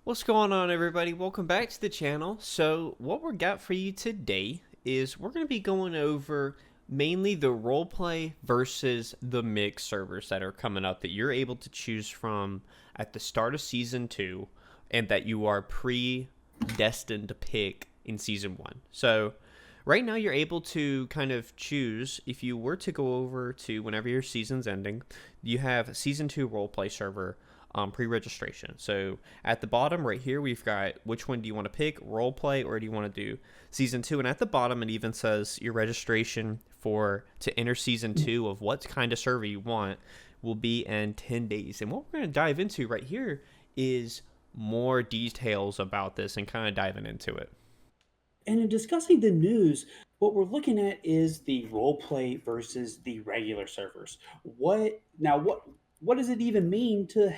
What's going on, everybody? Welcome back to the channel. So what we got for you today is we're going to be going over mainly the roleplay versus the mix servers that are coming up that you're able to choose from at the start of Season 2 and that you are predestined to pick in Season 1. So right now you're able to kind of choose, if you were to go over to whenever your season's ending, you have Season 2 roleplay server pre-registration. So at the bottom right here, we've got which one do you want to pick, role play, or do you want to do season 2? And at the bottom, it even says your registration to enter season 2 of what kind of server you want will be in 10 days. And what we're going to dive into right here is more details about this and kind of diving into it. And in discussing the news, what we're looking at is the role play versus the regular servers. What does it even mean to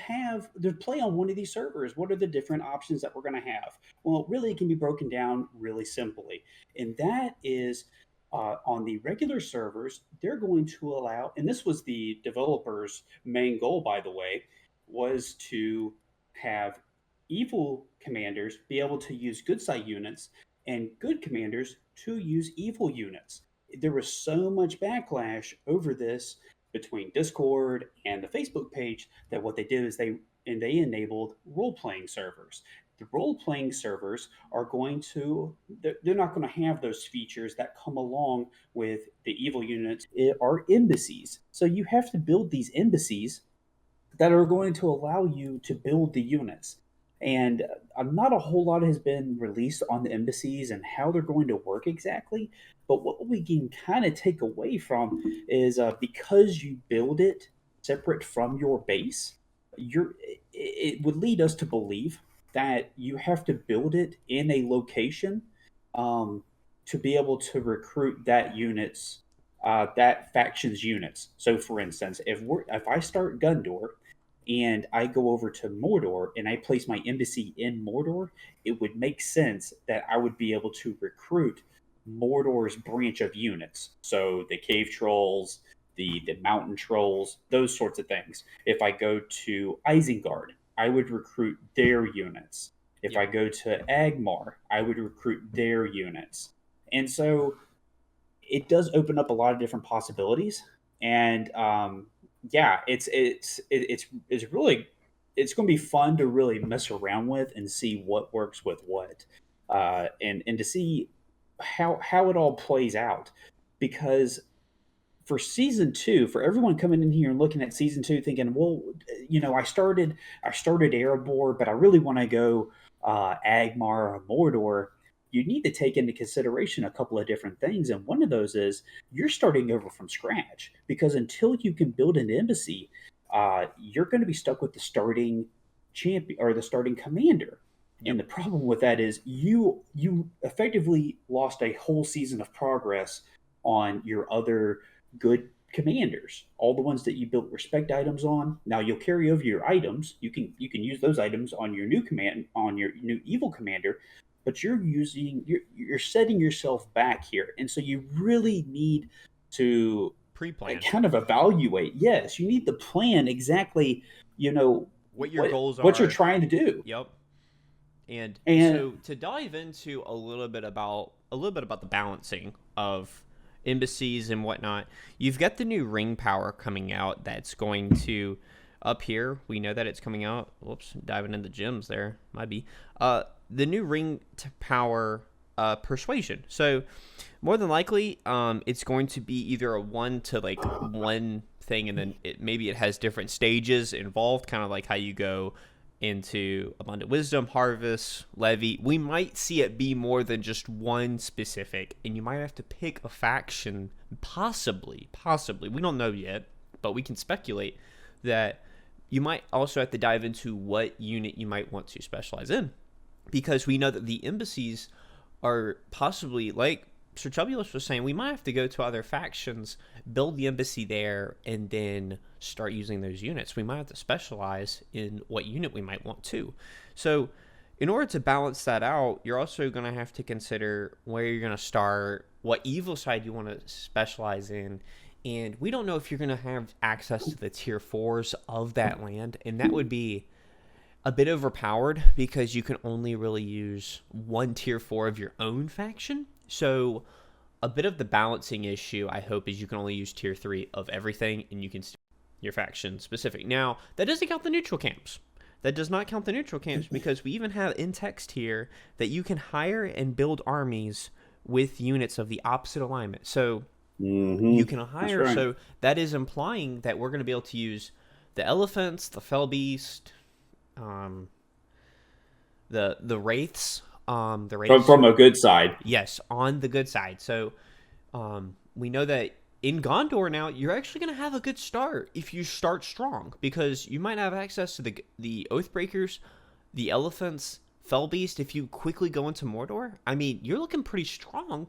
play on one of these servers? What are the different options that we're going to have? Well, really, it can be broken down really simply, and that is on the regular servers, they're going to allow, and this was the developers' main goal, by the way, was to have evil commanders be able to use good side units and good commanders to use evil units. There was so much backlash over this between Discord and the Facebook page that what they did is they enabled role playing servers. The role playing servers are going to they're not going to have those features that come along with the evil units are embassies. So you have to build these embassies that are going to allow you to build the units. And not a whole lot has been released on the embassies and how they're going to work exactly. But what we can kind of take away from is because you build it separate from your base, it would lead us to believe that you have to build it in a location to be able to recruit that faction's units. So, for instance, if I start Gundor and I go over to Mordor and I place my embassy in Mordor, it would make sense that I would be able to recruit Mordor's branch of units. So the cave trolls, the mountain trolls, those sorts of things. If I go to Isengard, I would recruit their units. If Yep. I go to Agmar, I would recruit their units. And so it does open up a lot of different possibilities. And yeah, it's really it's going to be fun to really mess around with and see what works with what, and to see how it all plays out. Because for season two, for everyone coming in here and looking at season two, thinking, well, I started Erebor, but I really want to go Agmar or Mordor. You need to take into consideration a couple of different things, and one of those is you're starting over from scratch because until you can build an embassy, you're going to be stuck with the starting champion or the starting commander. And Yep. the problem with that is you effectively lost a whole season of progress on your other good commanders, all the ones that you built respect items on. Now you'll carry over your items. You can use those items on your new command on your new evil commander, but you're setting yourself back here, and so you really need to Pre-plan kind of evaluate. Yes, you need to plan exactly. You know what your what goals what you're are. trying to do, Yep. And and so to dive into a little bit about the balancing of embassies and whatnot, you've got the new ring power coming out that's going to up here. We know that it's coming out. Whoops, diving into gems there. Might be. The new ring to power persuasion. So more than likely, it's going to be either a one to like one thing, and then maybe it has different stages involved, kind of like how you go into abundant wisdom, harvest, levy. We might see it be more than just one specific, and you might have to pick a faction, possibly. We don't know yet, but we can speculate that you might also have to dive into what unit you might want to specialize in, because we know that the embassies are possibly, like Sir Tubulus was saying, we might have to go to other factions, build the embassy there, and then start using those units. We might have to specialize in what unit we might want to. So in order to balance that out, you're also going to have to consider where you're going to start, what evil side you want to specialize in, and we don't know if you're going to have access to the tier 4s of that land, and that would be a bit overpowered because you can only really use one tier 4 of your own faction. So a bit of the balancing issue, I hope, is you can only use tier 3 of everything and you can your faction specific. Now, that doesn't count the neutral camps. That does not count the neutral camps because we even have in text here that you can hire and build armies with units of the opposite alignment. So you can That's hire, right. so that is implying that we're going to be able to use the elephants, the fell beast, um, the wraiths, the wraiths. From a good side. Yes, on the good side. So we know that in Gondor now, you're actually going to have a good start if you start strong because you might have access to the Oathbreakers, the elephants, fell beast. If you quickly go into Mordor, I mean, you're looking pretty strong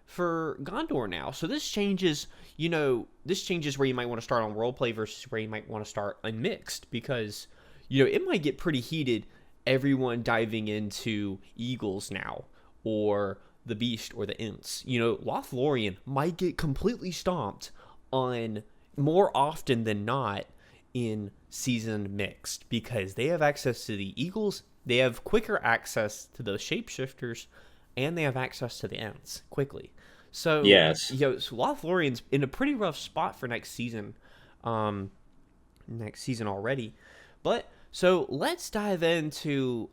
for Gondor now. So this changes, this changes where you might want to start on roleplay versus where you might want to start unmixed because, it might get pretty heated everyone diving into Eagles now or the Beast or the Ints. Lothlorien might get completely stomped on more often than not in season mixed because they have access to the Eagles, they have quicker access to those shapeshifters, and they have access to the Ents quickly. So, Yes. so Lothlorien's in a pretty rough spot for um, next season already. But so let's dive into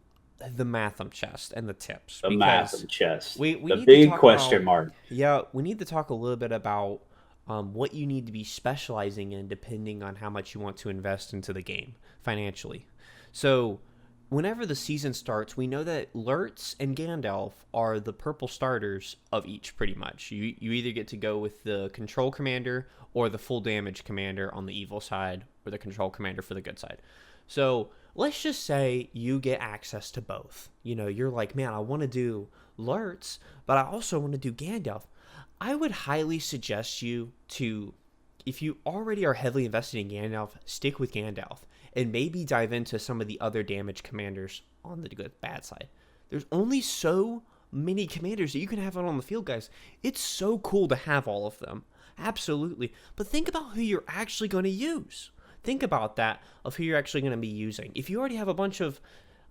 the Mathom chest and the tips The because massive chest. we The need to big talk question about mark. we need to talk a little bit about what you need to be specializing in depending on how much you want to invest into the game financially. So whenever the season starts, we know that Lurtz and Gandalf are the purple starters of each pretty much. You either get to go with the control commander or the full damage commander on the evil side or the control commander for the good side. So let's just say you get access to both. You're like, man, I want to do Lurtz, but I also want to do Gandalf. I would highly suggest you to, if you already are heavily invested in Gandalf, stick with Gandalf and maybe dive into some of the other damage commanders on the good bad side. There's only so many commanders that you can have out on the field, guys. It's so cool to have all of them. Absolutely. But think about who you're actually going to use. Think about that of who you're actually going to be using. If you already have a bunch of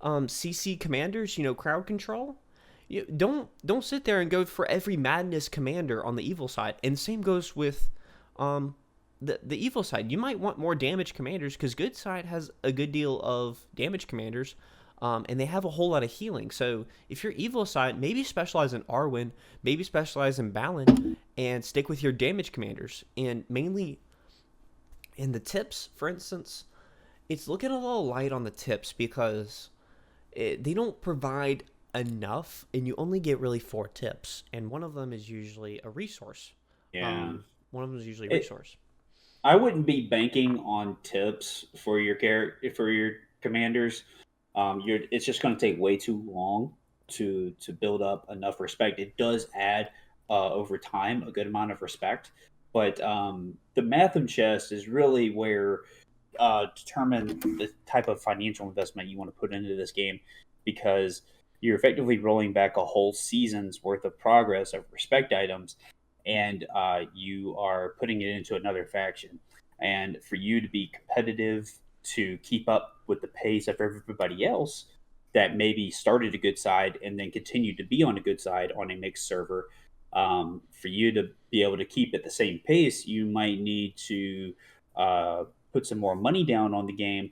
CC commanders, crowd control, don't sit there and go for every madness commander on the evil side. And same goes with the evil side. You might want more damage commanders because good side has a good deal of damage commanders, and they have a whole lot of healing. So if you're evil side, maybe specialize in Arwen, maybe specialize in Balin, and stick with your damage commanders. And mainly in the tips, for instance, it's looking a little light on the tips because they don't provide enough, and you only get really 4 tips, and one of them is usually a resource. Yeah. One of them is usually a It, resource. I wouldn't be banking on tips for your for your commanders. It's just going to take way too long to build up enough respect. It does add over time a good amount of respect, but the Matham chest is really where determine the type of financial investment you want to put into this game because you're effectively rolling back a whole season's worth of progress of respect items and you are putting it into another faction. And for you to be competitive, to keep up with the pace of everybody else that maybe started a good side and then continued to be on a good side on a mixed server, for you to be able to keep at the same pace, you might need to put some more money down on the game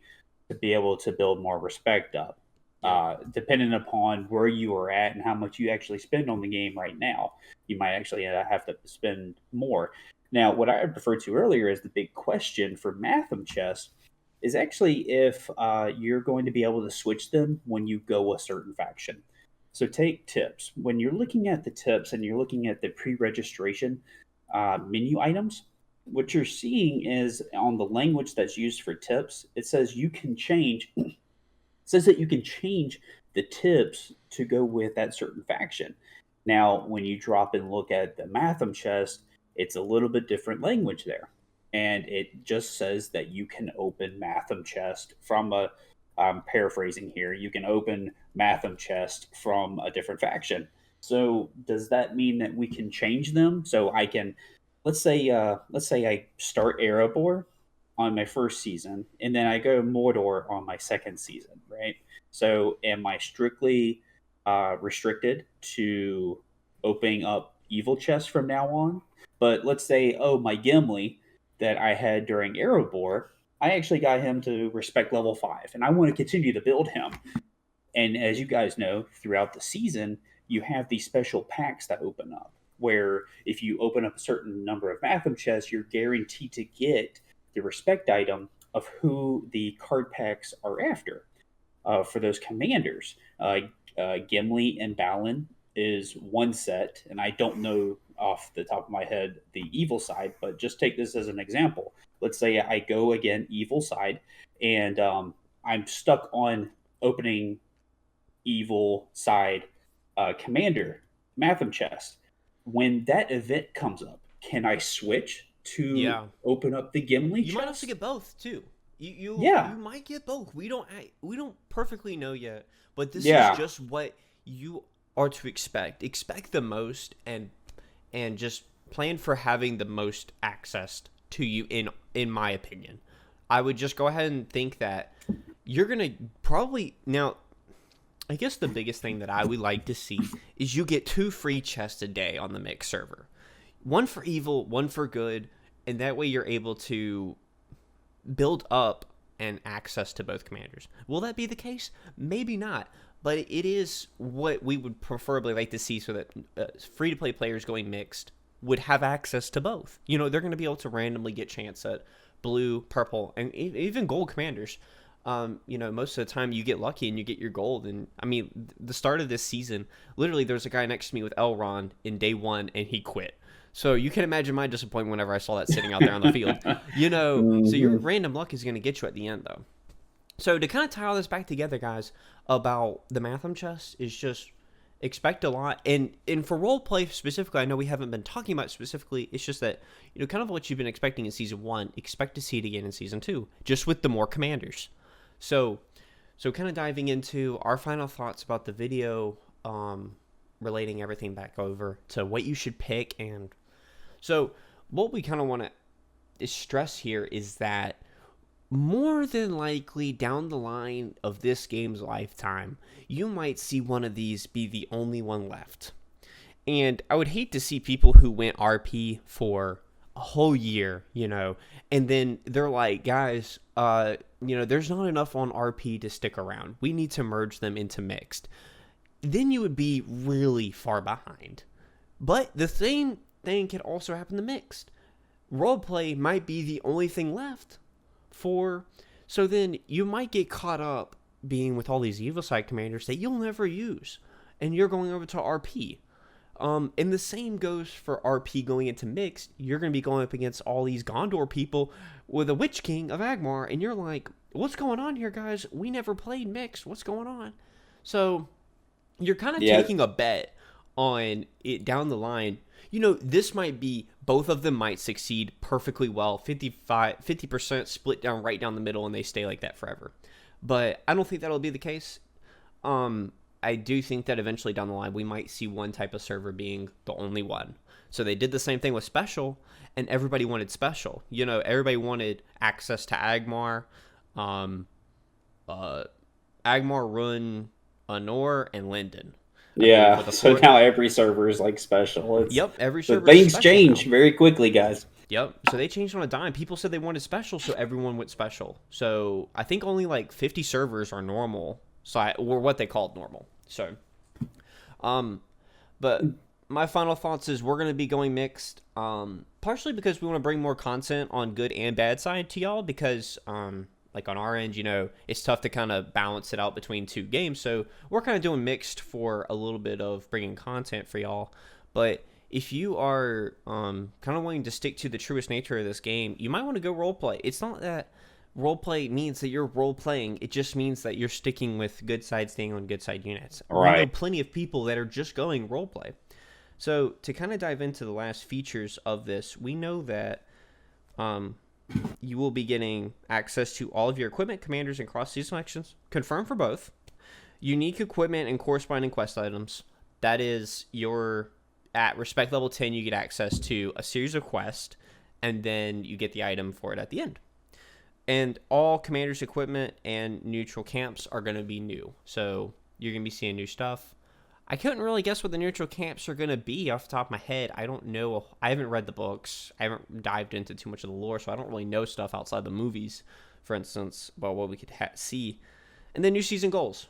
to be able to build more respect up. Yep. Depending upon where you are at and how much you actually spend on the game right now, you might actually have to spend more. Now, what I referred to earlier as the big question for Matham chess is actually if you're going to be able to switch them when you go a certain faction. So take tips. When you're looking at the tips and you're looking at the pre-registration menu items, what you're seeing is on the language that's used for tips, it says you can change says that you can change the tips to go with that certain faction. Now, when you drop and look at the Matham chest, it's a little bit different language there. And it just says that you can open Matham chest from a, I'm paraphrasing here, you can open Matham chest from a different faction. So does that mean that we can change them? So I can, let's say I start Erebor on my first season, and then I go Mordor on my second season, right? So am I strictly restricted to opening up evil chests from now on? But let's say, oh, my Gimli that I had during Erebor, I actually got him to respect level 5, and I want to continue to build him. And as you guys know, throughout the season, you have these special packs that open up where if you open up a certain number of mathom chests, you're guaranteed to get the respect item of who the card packs are after for those commanders. Gimli and Balin is one set, and I don't know off the top of my head the evil side, but just take this as an example. Let's say I go again evil side, and I'm stuck on opening evil side commander mathom chest. When that event comes up, can I switch to Yeah. open up the Gimli You might also chest? get both too. You Yeah, might get both. We don't perfectly know yet, but this is yeah, just what you are to expect. Expect the most, and just plan for having the most access to you. In my opinion, I would just go ahead and think that you're gonna probably now. I guess the biggest thing that I would like to see is you get 2 free chests a day on the mix server. One for evil, one for good, and that way you're able to build up and access to both commanders. Will that be the case? Maybe not, but it is what we would preferably like to see so that free-to-play players going mixed would have access to both. They're going to be able to randomly get chance at blue, purple, and even gold commanders. Most of the time you get lucky and you get your gold. And I mean, the start of this season, literally there's a guy next to me with Elrond in day 1 and he quit. So you can imagine my disappointment whenever I saw that sitting out there on the field. So your hmm, random luck is going to get you at the end, though. So to kind of tie all this back together, guys, about the mathom chest is just expect a lot. And for roleplay specifically, I know we haven't been talking about it specifically. It's just that, kind of what you've been expecting in Season 1, expect to see it again in Season 2, just with the more commanders. So kind of diving into our final thoughts about the video, relating everything back over to what you should pick. And so what we kind of want to stress here is that more than likely down the line of this game's lifetime, you might see one of these be the only one left. And I would hate to see people who went RP for a whole year, and then they're like, guys, there's not enough on RP to stick around. We need to merge them into mixed. Then you would be really far behind. But the same thing can also happen to mixed. Roleplay might be the only thing left so then you might get caught up being with all these evil side commanders that you'll never use, and you're going over to RP. And the same goes for RP going into mixed. You're going to be going up against all these Gondor people with a Witch King of Agmar, and you're like, what's going on here, guys? We never played mixed. What's going on? So you're kind of yeah, taking a bet on it down the line. This might be, both of them might succeed perfectly well, 50% split down right down the middle, and they stay like that forever. But I don't think that'll be the case. I do think that eventually down the line, we might see one type of server being the only one. So they did the same thing with Special, and everybody wanted Special. Everybody wanted access to Agmar, Agmar, Run, Anor, and Linden. I believe yeah. with the So fourth. now every server is like special. Yep, every So server is things special change now. very quickly, guys. Yep, so they changed on a dime. People said they wanted special, so everyone went special. So I think only like 50 servers are normal, or what they called normal. So, but my final thoughts is we're gonna be going mixed. Partially because we want to bring more content on good and bad side to y'all, because like on our end, it's tough to kind of balance it out between 2 games. So we're kind of doing mixed for a little bit of bringing content for y'all. But if you are kind of wanting to stick to the truest nature of this game, you might want to go roleplay. It's not that roleplay means that you're role-playing. It just means that you're sticking with good side, staying on good side units. We know Right. plenty of people that are just going roleplay. So to kind of dive into the last features of this, we know that you will be getting access to all of your equipment, commanders, and cross-season selections, confirmed for both. Unique equipment and corresponding quest items. That is at respect level 10, you get access to a series of quests, and then you get the item for it at the end. And all commanders' equipment and neutral camps are going to be new. So you're going to be seeing new stuff. I couldn't really guess what the neutral camps are going to be off the top of my head. I don't know. I haven't read the books. I haven't dived into too much of the lore, so I don't really know stuff outside the movies, for instance, about what we could see. And then new season goals.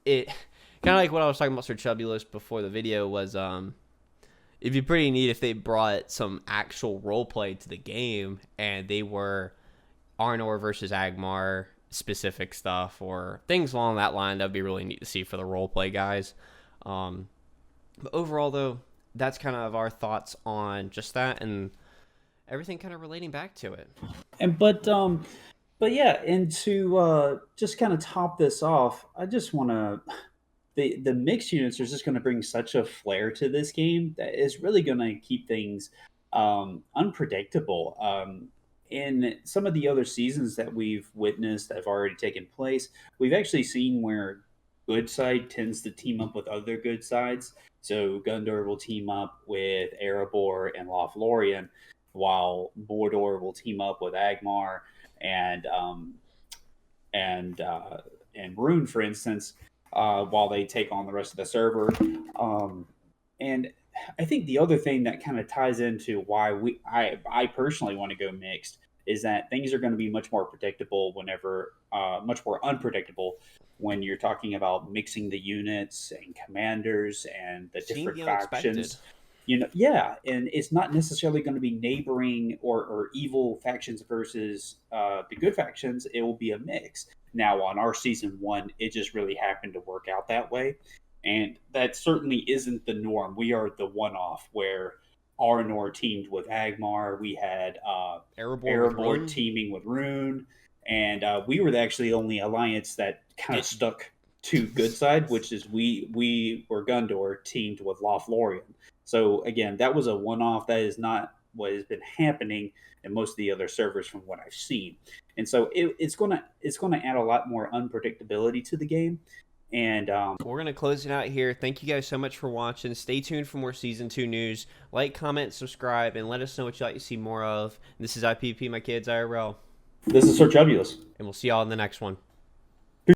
It kind of like what I was talking about Sir Chubby List before the video was it'd be pretty neat if they brought some actual role play to the game and they were Arnor versus Agmar specific stuff or things along that line. That'd be really neat to see for the role play guys. But overall, though, that's kind of our thoughts on just that and everything kind of relating back to it. And but yeah, and to just kind of top this off, I just want to the mixed units are just going to bring such a flair to this game that is really going to keep things unpredictable. In some of the other seasons that we've witnessed that have already taken place, we've actually seen where good side tends to team up with other good sides. So Gundor will team up with Erebor and Lothlorien, while Mordor will team up with Agmar and and Rune, for instance, while they take on the rest of the server. And I think the other thing that kind of ties into why I personally want to go mixed is that things are going to be much more predictable much more unpredictable when you're talking about mixing the units and commanders and the different factions. Yeah, and it's not necessarily going to be neighboring or evil factions versus the good factions. It will be a mix. Now, on our season 1, it just really happened to work out that way. And that certainly isn't the norm. We are the one-off where Arnor teamed with Agmar. We had Erebor teaming with Rune. And we were actually the only alliance that kind of stuck to good side, which is we were Gundor teamed with Lothlorien. So again, that was a one-off. That is not what has been happening in most of the other servers from what I've seen. And so it's gonna add a lot more unpredictability to the game. And we're gonna close it out here. Thank you guys so much for watching. Stay tuned for more season 2 news. Like, comment, subscribe, and let us know what you'd like to see more of. This is IPP, my kids, IRL. This is Sir Chubulus. And we'll see y'all in the next one.